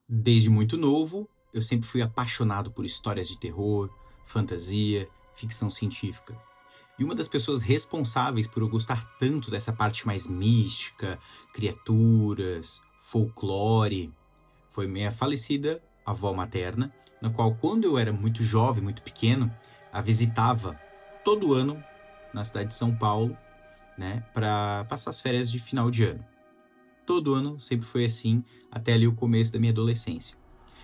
Desde muito novo, eu sempre fui apaixonado por histórias de terror, fantasia, ficção científica. E uma das pessoas responsáveis por eu gostar tanto dessa parte mais mística, criaturas, folclore, foi minha falecida avó materna, na qual, quando eu era muito jovem, muito pequeno, a visitava todo ano na cidade de São Paulo, né, para passar as férias de final de ano. Todo ano sempre foi assim, até ali o começo da minha adolescência.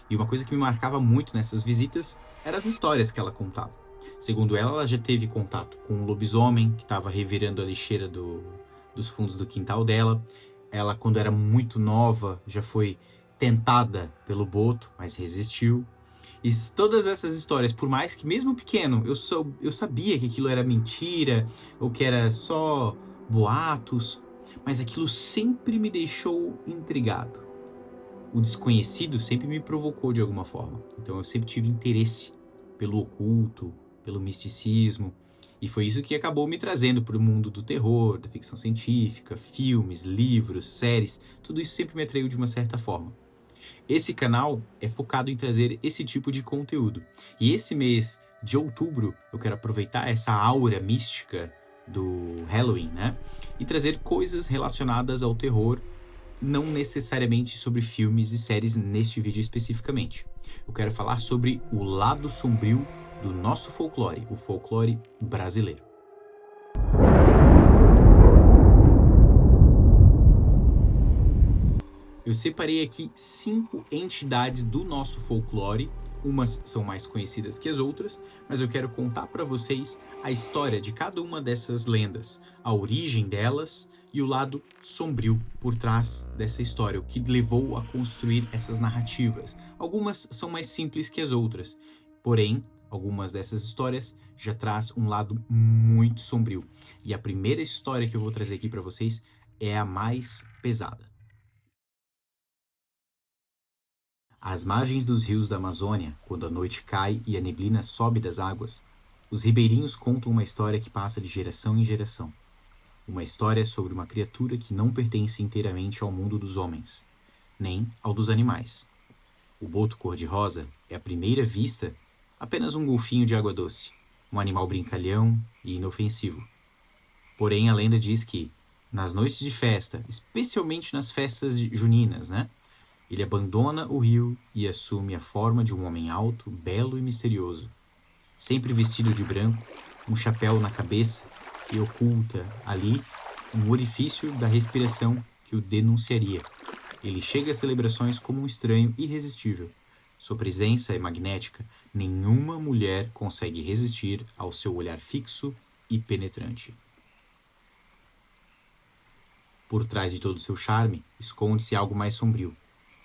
E uma coisa que me marcava muito nessas visitas eram as histórias que ela contava. Segundo ela, ela já teve contato com um lobisomem que estava revirando a lixeira dos fundos do quintal dela. Ela, quando era muito nova, já foi tentada pelo boto, mas resistiu. E todas essas histórias, por mais que mesmo pequeno eu sabia que aquilo era mentira ou que era só boatos, mas aquilo sempre me deixou intrigado. O desconhecido sempre me provocou de alguma forma. Então eu sempre tive interesse pelo oculto, pelo misticismo. E foi isso que acabou me trazendo para o mundo do terror, da ficção científica, filmes, livros, séries. Tudo isso sempre me atraiu de uma certa forma. Esse canal é focado em trazer esse tipo de conteúdo. E esse mês de outubro eu quero aproveitar essa aura mística do Halloween, né? E trazer coisas relacionadas ao terror, não necessariamente sobre filmes e séries neste vídeo especificamente. Eu quero falar sobre o lado sombrio do nosso folclore, o folclore brasileiro. Eu separei aqui 5 entidades do nosso folclore. Umas são mais conhecidas que as outras, mas eu quero contar para vocês a história de cada uma dessas lendas, a origem delas e o lado sombrio por trás dessa história, o que levou a construir essas narrativas. Algumas são mais simples que as outras, porém, algumas dessas histórias já traz um lado muito sombrio. E a primeira história que eu vou trazer aqui para vocês é a mais pesada. Às margens dos rios da Amazônia, quando a noite cai e a neblina sobe das águas, os ribeirinhos contam uma história que passa de geração em geração. Uma história sobre uma criatura que não pertence inteiramente ao mundo dos homens, nem ao dos animais. O boto cor-de-rosa é, à primeira vista, apenas um golfinho de água doce, um animal brincalhão e inofensivo. Porém, a lenda diz que, nas noites de festa, especialmente nas festas juninas, né? Ele abandona o rio e assume a forma de um homem alto, belo e misterioso, sempre vestido de branco, um chapéu na cabeça e oculta ali um orifício da respiração que o denunciaria. Ele chega às celebrações como um estranho irresistível. Sua presença é magnética, nenhuma mulher consegue resistir ao seu olhar fixo e penetrante. Por trás de todo seu charme, esconde-se algo mais sombrio.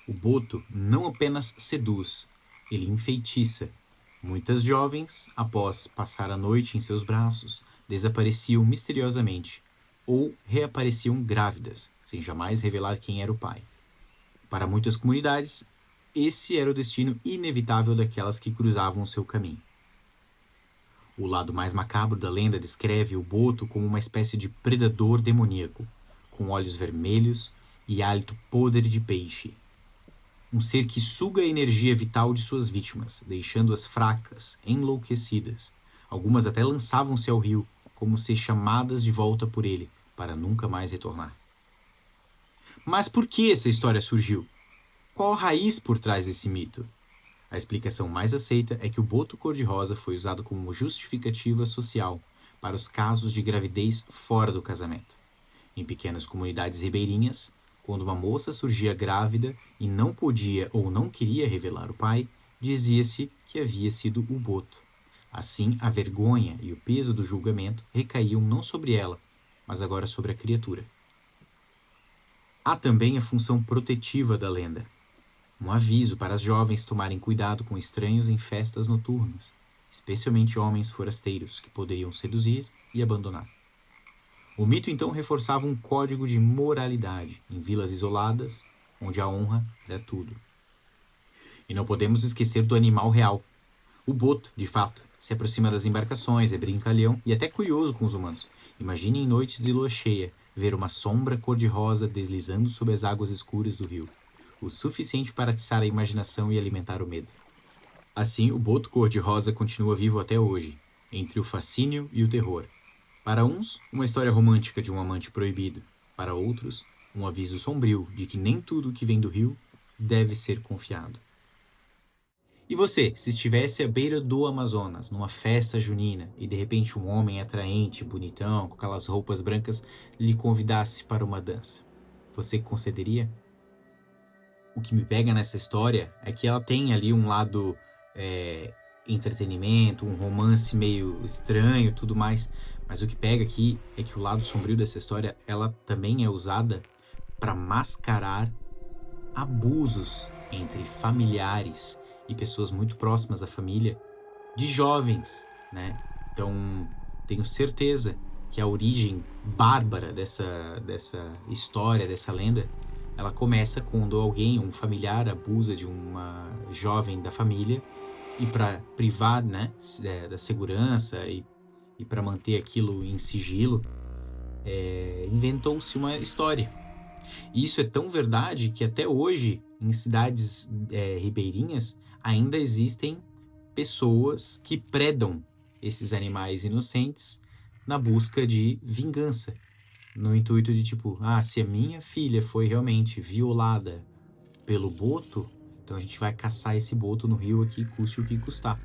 O boto não apenas seduz, ele enfeitiça. Muitas jovens, após passar a noite em seus braços, desapareciam misteriosamente ou reapareciam grávidas, sem jamais revelar quem era o pai. Para muitas comunidades, esse era o destino inevitável daquelas que cruzavam o seu caminho. O lado mais macabro da lenda descreve o boto como uma espécie de predador demoníaco, com olhos vermelhos e hálito podre de peixe. Um ser que suga a energia vital de suas vítimas, deixando-as fracas, enlouquecidas. Algumas até lançavam-se ao rio, como se chamadas de volta por ele, para nunca mais retornar. Mas por que essa história surgiu? Qual a raiz por trás desse mito? A explicação mais aceita é que o boto cor-de-rosa foi usado como justificativa social para os casos de gravidez fora do casamento. Em pequenas comunidades ribeirinhas, quando uma moça surgia grávida e não podia ou não queria revelar o pai, dizia-se que havia sido o boto. Assim, a vergonha e o peso do julgamento recaíam não sobre ela, mas agora sobre a criatura. Há também a função protetiva da lenda, um aviso para as jovens tomarem cuidado com estranhos em festas noturnas, especialmente homens forasteiros que poderiam seduzir e abandonar. O mito então reforçava um código de moralidade em vilas isoladas, onde a honra era tudo. E não podemos esquecer do animal real. O boto, de fato, se aproxima das embarcações, é brincalhão e até curioso com os humanos. Imagine em noites de lua cheia ver uma sombra cor-de-rosa deslizando sob as águas escuras do rio. o suficiente para atiçar a imaginação e alimentar o medo. Assim, o boto cor-de-rosa continua vivo até hoje, entre o fascínio e o terror. Para uns, uma história romântica de um amante proibido. Para outros, um aviso sombrio de que nem tudo que vem do rio deve ser confiado. E você, se estivesse à beira do Amazonas, numa festa junina, e de repente um homem atraente, bonitão, com aquelas roupas brancas, lhe convidasse para uma dança, você concederia? O que me pega nessa história é que ela tem ali um lado entretenimento, um romance meio estranho, tudo mais, mas o que pega aqui é que o lado sombrio dessa história, ela também é usada para mascarar abusos entre familiares e pessoas muito próximas à família de jovens, né? Então, tenho certeza que a origem bárbara dessa história, dessa lenda, ela começa quando alguém, um familiar, abusa de uma jovem da família e para privar, né, da segurança e para manter aquilo em sigilo, inventou-se uma história. E isso é tão verdade que até hoje, em cidades ribeirinhas, ainda existem pessoas que predam esses animais inocentes na busca de vingança. No intuito de tipo, se a minha filha foi realmente violada pelo boto, então a gente vai caçar esse boto no rio aqui, custe o que custar.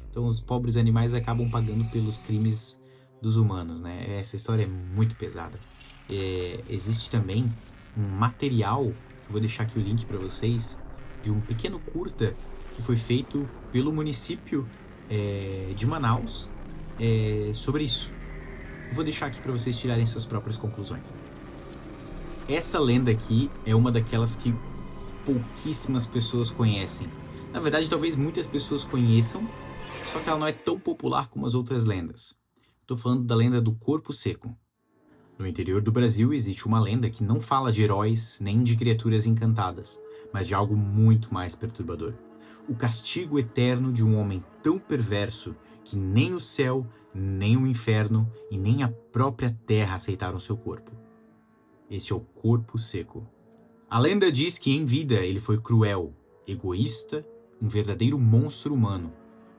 Então os pobres animais acabam pagando pelos crimes dos humanos, né? Essa história é muito pesada. Existe também um material, que eu vou deixar aqui o link para vocês, de um pequeno curta que foi feito pelo município de Manaus sobre isso. Eu vou deixar aqui para vocês tirarem suas próprias conclusões. Essa lenda aqui é uma daquelas que pouquíssimas pessoas conhecem. Na verdade, talvez muitas pessoas conheçam, só que ela não é tão popular como as outras lendas. Estou falando da lenda do corpo seco. No interior do Brasil existe uma lenda que não fala de heróis nem de criaturas encantadas, mas de algo muito mais perturbador. O castigo eterno de um homem tão perverso que nem o céu, nem o inferno e nem a própria terra aceitaram seu corpo. Este é o corpo seco. A lenda diz que em vida ele foi cruel, egoísta, um verdadeiro monstro humano.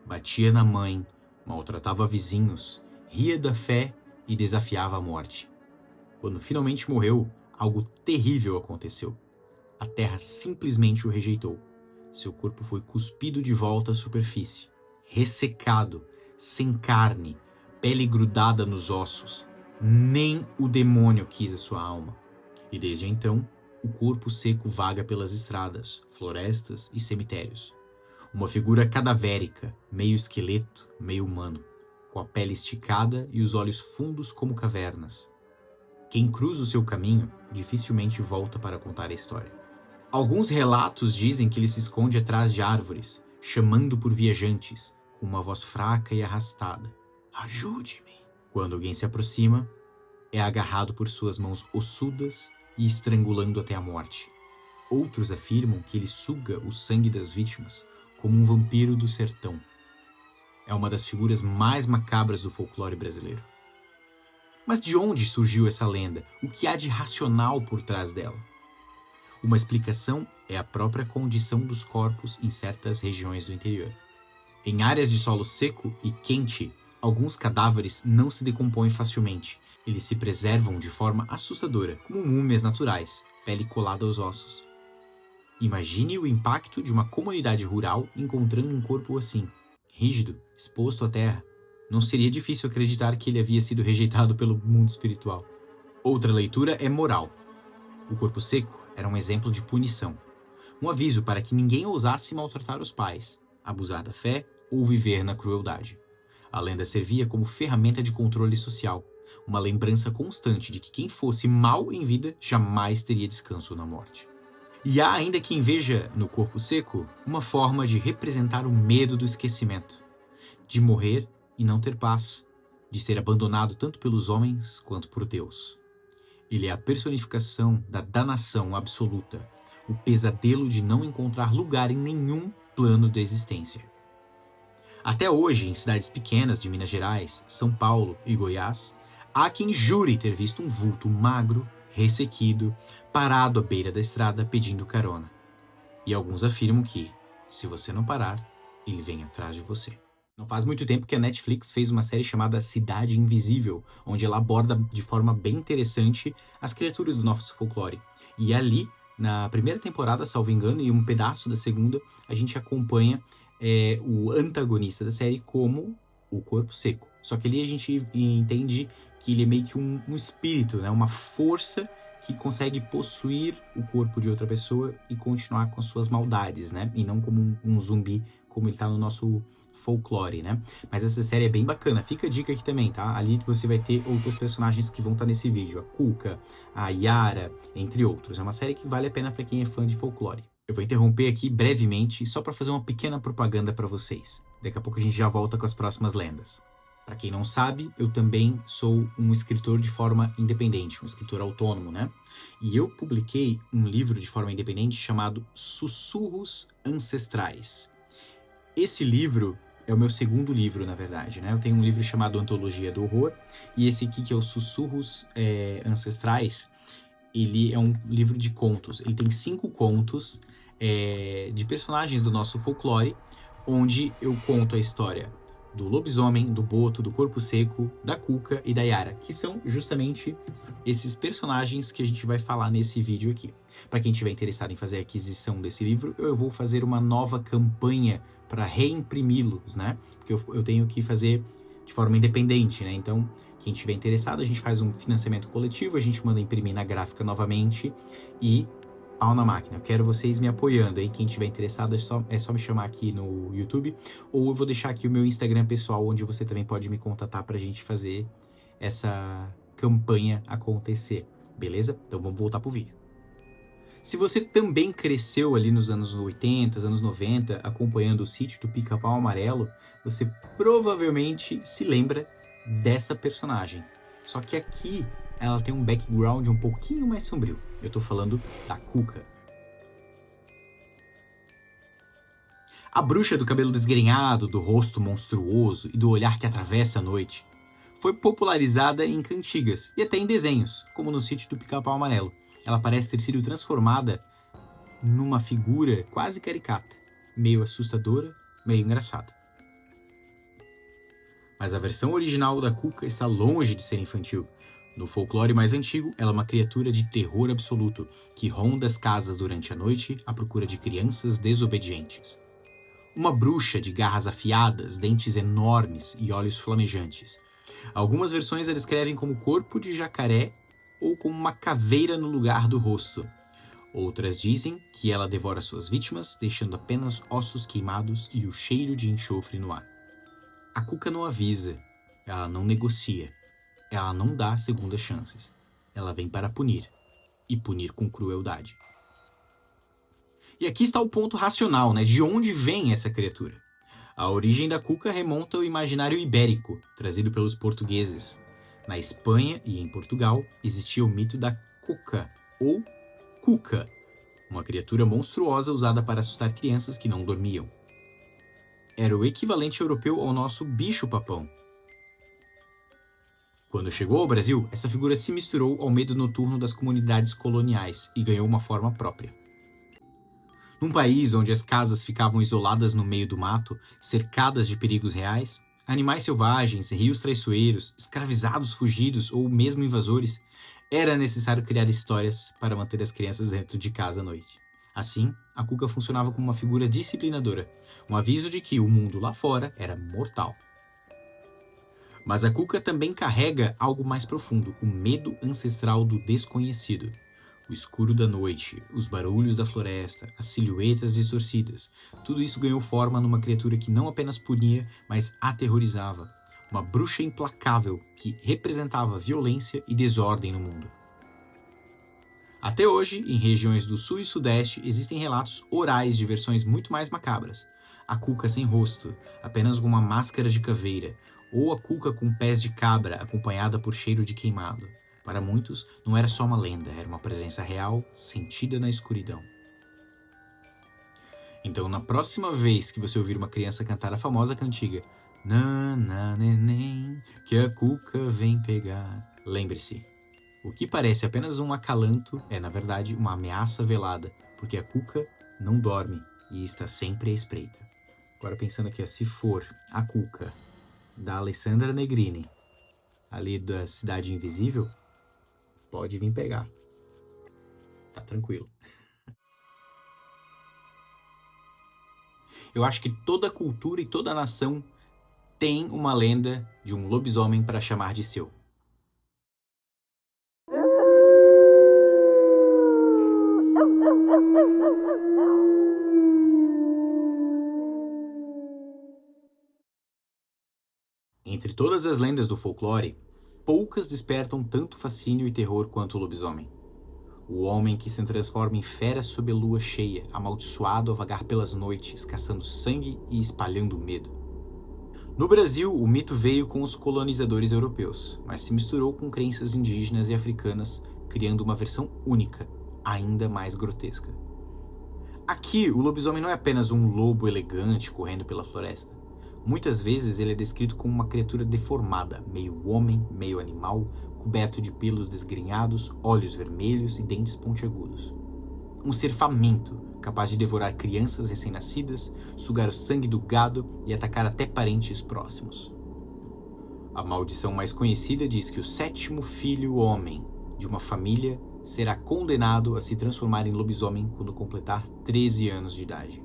Batia na mãe, maltratava vizinhos, ria da fé e desafiava a morte. Quando finalmente morreu, algo terrível aconteceu. A terra simplesmente o rejeitou. Seu corpo foi cuspido de volta à superfície, ressecado, sem carne, pele grudada nos ossos. Nem o demônio quis a sua alma. E desde então, o corpo seco vaga pelas estradas, florestas e cemitérios. Uma figura cadavérica, meio esqueleto, meio humano, com a pele esticada e os olhos fundos como cavernas. Quem cruza o seu caminho dificilmente volta para contar a história. Alguns relatos dizem que ele se esconde atrás de árvores, chamando por viajantes, com uma voz fraca e arrastada. Ajude-me! Quando alguém se aproxima, é agarrado por suas mãos ossudas e estrangulando até a morte. Outros afirmam que ele suga o sangue das vítimas, como um vampiro do sertão. É uma das figuras mais macabras do folclore brasileiro. Mas de onde surgiu essa lenda? O que há de racional por trás dela? Uma explicação é a própria condição dos corpos em certas regiões do interior. Em áreas de solo seco e quente, alguns cadáveres não se decompõem facilmente. Eles se preservam de forma assustadora, como múmias naturais, pele colada aos ossos. Imagine o impacto de uma comunidade rural encontrando um corpo assim, rígido, exposto à terra. Não seria difícil acreditar que ele havia sido rejeitado pelo mundo espiritual. Outra leitura é moral. O corpo seco era um exemplo de punição. Um aviso para que ninguém ousasse maltratar os pais, abusar da fé ou viver na crueldade. A lenda servia como ferramenta de controle social, uma lembrança constante de que quem fosse mal em vida jamais teria descanso na morte. E há ainda quem veja no corpo seco uma forma de representar o medo do esquecimento, de morrer e não ter paz, de ser abandonado tanto pelos homens quanto por Deus. Ele é a personificação da danação absoluta, o pesadelo de não encontrar lugar em nenhum plano da existência. Até hoje, em cidades pequenas de Minas Gerais, São Paulo e Goiás, há quem jure ter visto um vulto magro, ressequido, parado à beira da estrada pedindo carona. E alguns afirmam que, se você não parar, ele vem atrás de você. Não faz muito tempo que a Netflix fez uma série chamada Cidade Invisível, onde ela aborda de forma bem interessante as criaturas do nosso folclore. E ali, na primeira temporada, salvo engano, e um pedaço da segunda, a gente acompanha o antagonista da série como o Corpo Seco. Só que ali a gente entende que ele é meio que um espírito, né? Uma força que consegue possuir o corpo de outra pessoa e continuar com as suas maldades, né? E não como um zumbi, como ele tá no nosso folclore, né? Mas essa série é bem bacana. Fica a dica aqui também, tá? Ali você vai ter outros personagens que vão estar nesse vídeo. A Cuca, a Yara, entre outros. É uma série que vale a pena para quem é fã de folclore. Eu vou interromper aqui brevemente, só para fazer uma pequena propaganda para vocês. Daqui a pouco a gente já volta com as próximas lendas. Para quem não sabe, eu também sou um escritor de forma independente, um escritor autônomo, né? E eu publiquei um livro de forma independente chamado Sussurros Ancestrais. Esse livro é o meu segundo livro, na verdade, né? Eu tenho um livro chamado Antologia do Horror, e esse aqui, que é o Sussurros Ancestrais, ele é um livro de contos. Ele tem 5 contos de personagens do nosso folclore, onde eu conto a história do lobisomem, do boto, do corpo seco, da Cuca e da Yara, que são justamente esses personagens que a gente vai falar nesse vídeo aqui. Para quem estiver interessado em fazer a aquisição desse livro, eu vou fazer uma nova campanha para reimprimi-los, né? Porque eu tenho que fazer de forma independente, né? Então, quem estiver interessado, a gente faz um financiamento coletivo, a gente manda imprimir na gráfica novamente e pau na máquina. Eu quero vocês me apoiando, hein? Quem estiver interessado é só me chamar aqui no YouTube, ou eu vou deixar aqui o meu Instagram pessoal, onde você também pode me contatar pra gente fazer essa campanha acontecer, beleza? Então vamos voltar pro vídeo. Se você também cresceu ali nos anos 80, anos 90, acompanhando o sítio do Pica-Pau Amarelo, você provavelmente se lembra dessa personagem. Só que aqui ela tem um background um pouquinho mais sombrio. Eu tô falando da Cuca. A bruxa do cabelo desgrenhado, do rosto monstruoso e do olhar que atravessa a noite foi popularizada em cantigas e até em desenhos, como no sítio do Pica-Pau Amarelo. Ela parece ter sido transformada numa figura quase caricata, meio assustadora, meio engraçada. Mas a versão original da Cuca está longe de ser infantil. No folclore mais antigo, ela é uma criatura de terror absoluto, que ronda as casas durante a noite à procura de crianças desobedientes. Uma bruxa de garras afiadas, dentes enormes e olhos flamejantes. Algumas versões a descrevem como corpo de jacaré ou como uma caveira no lugar do rosto. Outras dizem que ela devora suas vítimas, deixando apenas ossos queimados e o cheiro de enxofre no ar. A Cuca não avisa, ela não negocia, ela não dá segundas chances. Ela vem para punir, e punir com crueldade. E aqui está o ponto racional, né? De onde vem essa criatura? A origem da Cuca remonta ao imaginário ibérico, trazido pelos portugueses. Na Espanha e em Portugal existia o mito da Cuca, ou Cuca, uma criatura monstruosa usada para assustar crianças que não dormiam. Era o equivalente europeu ao nosso bicho-papão. Quando chegou ao Brasil, essa figura se misturou ao medo noturno das comunidades coloniais e ganhou uma forma própria. Num país onde as casas ficavam isoladas no meio do mato, cercadas de perigos reais, animais selvagens, rios traiçoeiros, escravizados fugidos ou mesmo invasores, era necessário criar histórias para manter as crianças dentro de casa à noite. Assim, a Cuca funcionava como uma figura disciplinadora, um aviso de que o mundo lá fora era mortal. Mas a Cuca também carrega algo mais profundo, o medo ancestral do desconhecido. O escuro da noite, os barulhos da floresta, as silhuetas distorcidas, tudo isso ganhou forma numa criatura que não apenas punia, mas aterrorizava. Uma bruxa implacável que representava violência e desordem no mundo. Até hoje, em regiões do sul e sudeste, existem relatos orais de versões muito mais macabras. A Cuca sem rosto, apenas com uma máscara de caveira, ou a Cuca com pés de cabra acompanhada por cheiro de queimado. Para muitos, não era só uma lenda, era uma presença real, sentida na escuridão. Então, na próxima vez que você ouvir uma criança cantar a famosa cantiga Nana neném, que a Cuca vem pegar, lembre-se, o que parece apenas um acalanto é, na verdade, uma ameaça velada, porque a Cuca não dorme e está sempre à espreita. Agora pensando aqui, se for a Cuca, da Alessandra Negrini, ali da Cidade Invisível, pode vir pegar. Tá tranquilo. Eu acho que toda cultura e toda nação tem uma lenda de um lobisomem para chamar de seu. Entre todas as lendas do folclore, poucas despertam tanto fascínio e terror quanto o lobisomem. O homem que se transforma em fera sob a lua cheia, amaldiçoado a vagar pelas noites, caçando sangue e espalhando medo. No Brasil, o mito veio com os colonizadores europeus, mas se misturou com crenças indígenas e africanas, criando uma versão única, ainda mais grotesca. Aqui, o lobisomem não é apenas um lobo elegante correndo pela floresta. Muitas vezes ele é descrito como uma criatura deformada, meio homem, meio animal, coberto de pelos desgrenhados, olhos vermelhos e dentes pontiagudos. Um ser faminto, capaz de devorar crianças recém-nascidas, sugar o sangue do gado e atacar até parentes próximos. A maldição mais conhecida diz que o 7º filho homem de uma família será condenado a se transformar em lobisomem quando completar 13 anos de idade.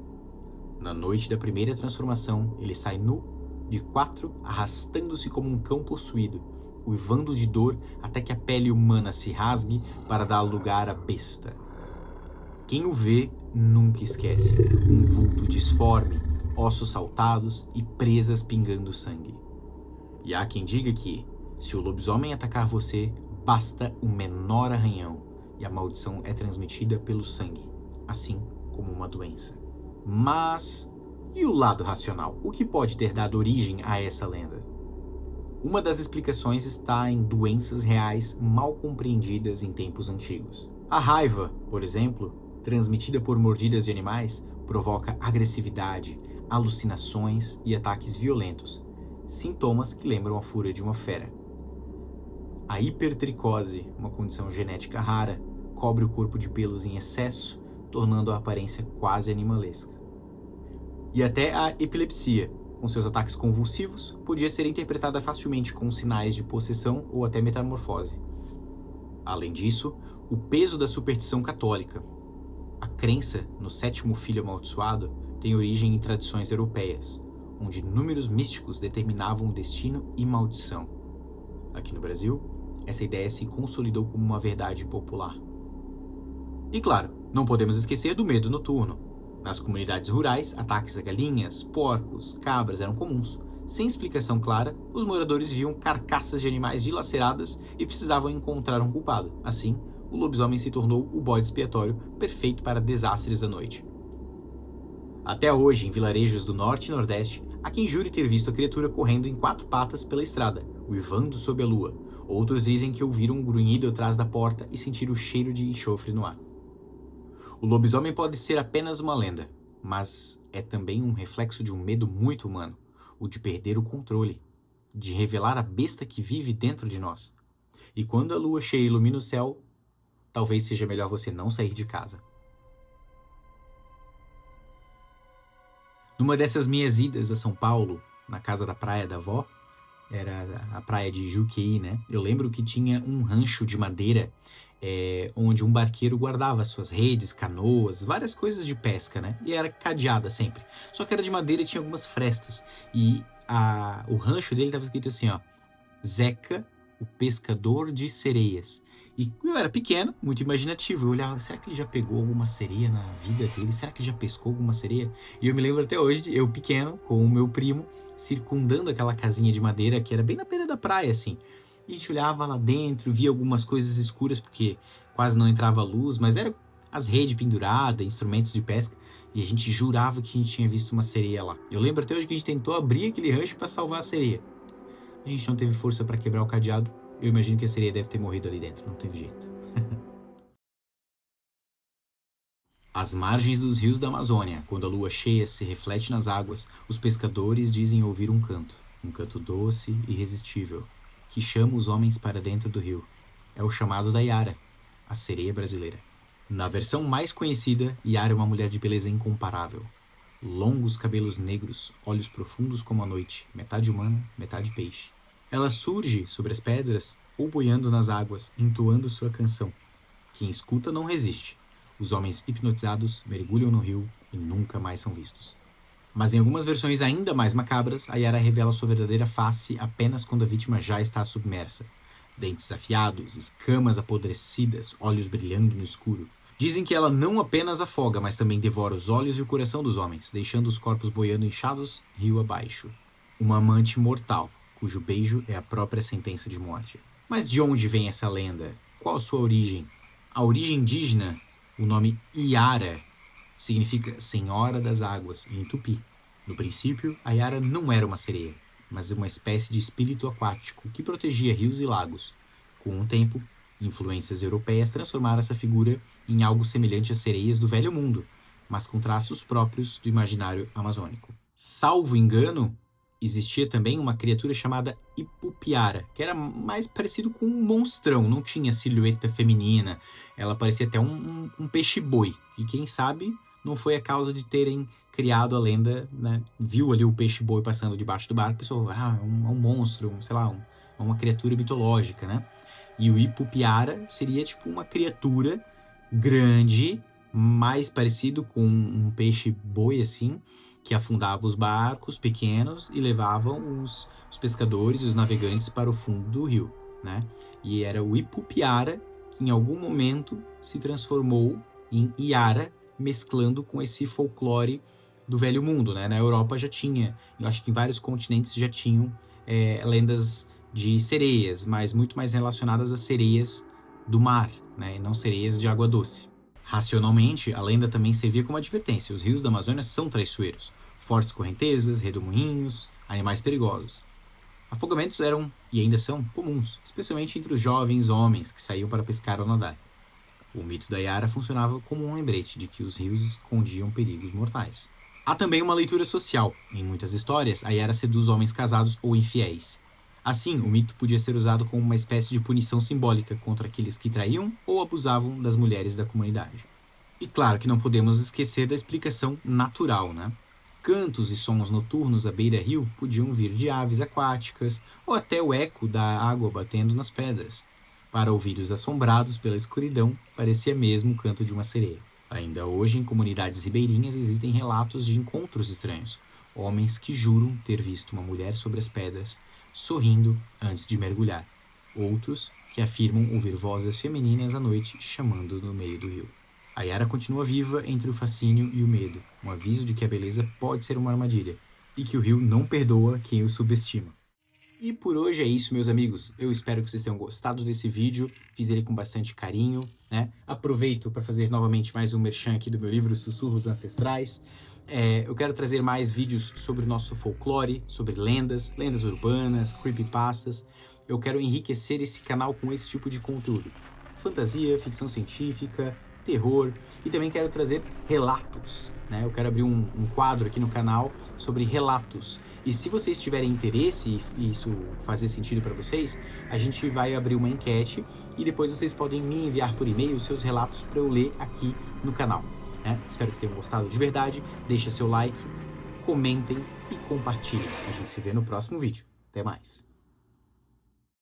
Na noite da primeira transformação, ele sai nu, de 4, arrastando-se como um cão possuído, uivando de dor até que a pele humana se rasgue para dar lugar à besta. Quem o vê nunca esquece. Um vulto disforme, ossos saltados e presas pingando sangue. E há quem diga que, se o lobisomem atacar você, basta o menor arranhão e a maldição é transmitida pelo sangue, assim como uma doença. Mas, e o lado racional? O que pode ter dado origem a essa lenda? Uma das explicações está em doenças reais mal compreendidas em tempos antigos. A raiva, por exemplo, transmitida por mordidas de animais, provoca agressividade, alucinações e ataques violentos, sintomas que lembram a fúria de uma fera. A hipertricose, uma condição genética rara, cobre o corpo de pelos em excesso, tornando a aparência quase animalesca. E até a epilepsia, com seus ataques convulsivos, podia ser interpretada facilmente com sinais de possessão ou até metamorfose. Além disso, o peso da superstição católica. A crença no 7º filho amaldiçoado tem origem em tradições europeias, onde números místicos determinavam o destino e maldição. Aqui no Brasil, essa ideia se consolidou como uma verdade popular. E claro, não podemos esquecer do medo noturno. Nas comunidades rurais, ataques a galinhas, porcos, cabras eram comuns. Sem explicação clara, os moradores viam carcaças de animais dilaceradas e precisavam encontrar um culpado. Assim, o lobisomem se tornou o bode expiatório perfeito para desastres da noite. Até hoje, em vilarejos do norte e nordeste, há quem jure ter visto a criatura correndo em 4 patas pela estrada, uivando sob a lua. Outros dizem que ouviram um grunhido atrás da porta e sentiram o cheiro de enxofre no ar. O lobisomem pode ser apenas uma lenda, mas é também um reflexo de um medo muito humano, o de perder o controle, de revelar a besta que vive dentro de nós. E quando a lua cheia ilumina o céu, talvez seja melhor você não sair de casa. Numa dessas minhas idas a São Paulo, na casa da praia da avó, era a praia de Juqueí, né? Eu lembro que tinha um rancho de madeira onde um barqueiro guardava suas redes, canoas, várias coisas de pesca, né? E era cadeada sempre. Só que era de madeira e tinha algumas frestas. E o rancho dele estava escrito assim, ó, Zeca, o pescador de sereias. E eu era pequeno, muito imaginativo. Eu olhava, será que ele já pegou alguma sereia na vida dele? Será que ele já pescou alguma sereia? E eu me lembro até hoje, eu pequeno, com o meu primo, circundando aquela casinha de madeira que era bem na beira da praia, assim. E a gente olhava lá dentro, via algumas coisas escuras, porque quase não entrava luz, mas eram as redes penduradas, instrumentos de pesca, e a gente jurava que a gente tinha visto uma sereia lá. Eu lembro até hoje que a gente tentou abrir aquele rancho para salvar a sereia. A gente não teve força para quebrar o cadeado. Eu imagino que a sereia deve ter morrido ali dentro, não teve jeito. Às margens dos rios da Amazônia, quando a lua cheia se reflete nas águas, os pescadores dizem ouvir um canto doce e irresistível, que chama os homens para dentro do rio. É o chamado da Iara, a sereia brasileira. Na versão mais conhecida, Yara é uma mulher de beleza incomparável. Longos cabelos negros, olhos profundos como a noite, metade humana, metade peixe. Ela surge sobre as pedras ou boiando nas águas, entoando sua canção. Quem escuta não resiste. Os homens hipnotizados mergulham no rio e nunca mais são vistos. Mas em algumas versões ainda mais macabras, a Yara revela sua verdadeira face apenas quando a vítima já está submersa. Dentes afiados, escamas apodrecidas, olhos brilhando no escuro. Dizem que ela não apenas afoga, mas também devora os olhos e o coração dos homens, deixando os corpos boiando inchados rio abaixo. Uma amante mortal, cujo beijo é a própria sentença de morte. Mas de onde vem essa lenda? Qual a sua origem? A origem indígena, o nome Yara, significa Senhora das Águas, em tupi. No princípio, a Yara não era uma sereia, mas uma espécie de espírito aquático que protegia rios e lagos. Com o tempo, influências europeias transformaram essa figura em algo semelhante às sereias do Velho Mundo, mas com traços próprios do imaginário amazônico. Salvo engano, existia também uma criatura chamada Ipupiara, que era mais parecido com um monstrão, não tinha silhueta feminina, ela parecia até um peixe-boi, e quem sabe não foi a causa de terem criado a lenda, né? Viu ali o peixe-boi passando debaixo do barco, pensou, é um monstro, sei lá, uma criatura mitológica, né? E o Ipupiara seria tipo uma criatura grande, mais parecido com um peixe-boi assim, que afundava os barcos pequenos e levavam os pescadores e os navegantes para o fundo do rio, né? E era o Ipupiara que em algum momento se transformou em Yara, mesclando com esse folclore do Velho Mundo, né? Na Europa já tinha, eu acho que em vários continentes já tinham lendas de sereias, mas muito mais relacionadas a sereias do mar, né? E não sereias de água doce. Racionalmente, a lenda também servia como advertência. Os rios da Amazônia são traiçoeiros. Fortes correntezas, redemoinhos, animais perigosos. Afogamentos eram, e ainda são, comuns, especialmente entre os jovens homens que saíam para pescar ou nadar. O mito da Yara funcionava como um lembrete de que os rios escondiam perigos mortais. Há também uma leitura social. Em muitas histórias, a Yara seduz homens casados ou infiéis. Assim, o mito podia ser usado como uma espécie de punição simbólica contra aqueles que traíam ou abusavam das mulheres da comunidade. E claro que não podemos esquecer da explicação natural, né? Cantos e sons noturnos à beira-rio podiam vir de aves aquáticas ou até o eco da água batendo nas pedras. Para ouvidos assombrados pela escuridão, parecia mesmo o canto de uma sereia. Ainda hoje, em comunidades ribeirinhas, existem relatos de encontros estranhos. Homens que juram ter visto uma mulher sobre as pedras, sorrindo antes de mergulhar. Outros que afirmam ouvir vozes femininas à noite chamando no meio do rio. A Yara continua viva entre o fascínio e o medo, um aviso de que a beleza pode ser uma armadilha, e que o rio não perdoa quem o subestima. E por hoje é isso, meus amigos. Eu espero que vocês tenham gostado desse vídeo. Fiz ele com bastante carinho, né? Aproveito para fazer novamente mais um merchan aqui do meu livro Sussurros Ancestrais. Eu quero trazer mais vídeos sobre o nosso folclore, sobre lendas urbanas, creepypastas. Eu quero enriquecer esse canal com esse tipo de conteúdo. Fantasia, ficção científica, terror, e também quero trazer relatos, né? Eu quero abrir um quadro aqui no canal sobre relatos, e se vocês tiverem interesse e isso fazer sentido para vocês, a gente vai abrir uma enquete e depois vocês podem me enviar por e-mail os seus relatos para eu ler aqui no canal, né? Espero que tenham gostado de verdade, deixa seu like, comentem e compartilhem. A gente se vê no próximo vídeo. Até mais!